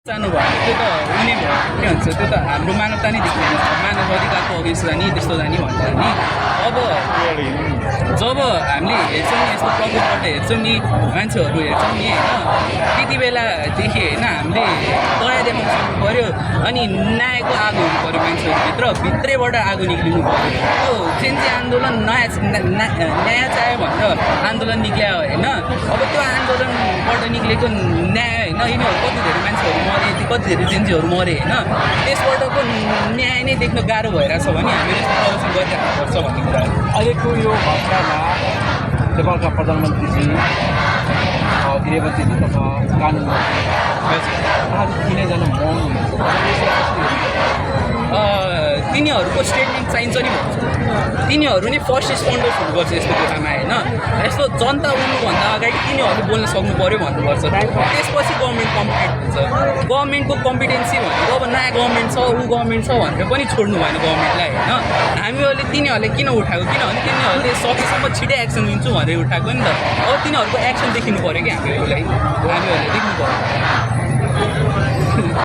जानु भयो त्यो त उनी भयो के भन्छ त्यो त हाम्रो मानवता नै देख्दैन मानव अधिकारको अघि जाने त्यस्तो जाने भन्छ नि अब जब हामीले हेर्छौँ नि यस्तो प्रकोपबाट हेर्छौँ नि मान्छेहरू हेर्छौँ नि होइन त्यति बेलादेखि होइन हामीले दया देखाउनु सक्नु पऱ्यो अनि न्यायको आगो हुनु पऱ्यो मान्छेहरूभित्र भित्रैबाट आगो निक्लिनु पऱ्यो त्यो जेन्जी आन्दोलन न्याय चाह्यो भनेर आन्दोलन निक्ल्या होइन अब त्यो आन्दोलनबाट निक्लेको न्याय होइन यिनीहरू कति धेरै मान्छेहरू मरे कति धेरै जेन्जीहरू मरे होइन त्यसबाटको न्याय नै देख्न गाह्रो भइरहेछ भने हामीले प्रदर्शन गरिराख्नुपर्छ भन्ने कुरा हो अहिलेको यो घटनामा नेपालका प्रधानमन्त्रीजी गृहमन्त्रीजी तथा कानुन मन्त्री तिनैजना मौन तिनीहरूको स्टेटमेन्ट चाहिन्छ नि भन्छ तिनीहरू नै फर्स्ट रेस्पोन्डर्स हुनुपर्छ यस्तो कुरामा होइन यस्तो जनता उठ्नुभन्दा अगाडि तिनीहरूले बोल्न सक्नु पऱ्यो भन्नुपर्छ त्यसपछि गभर्मेन्ट कम्पिटेन्ट हुन्छ गभर्मेन्टको कम्पिटेन्सी भनेको अब नयाँ गभर्मेन्ट छ ऊ गभर्मेन्ट छ भनेर पनि छोड्नु भएन गभर्मेन्टलाई होइन हामीहरूले तिनीहरूले किन उठाएको किनभने तिनीहरूले सकेसम्म छिटै एक्सन लिन्छु भनेर उठाएको नि त अब तिनीहरूको एक्सन देखिनु पऱ्यो कि हामीहरूलाई देख्नु पऱ्यो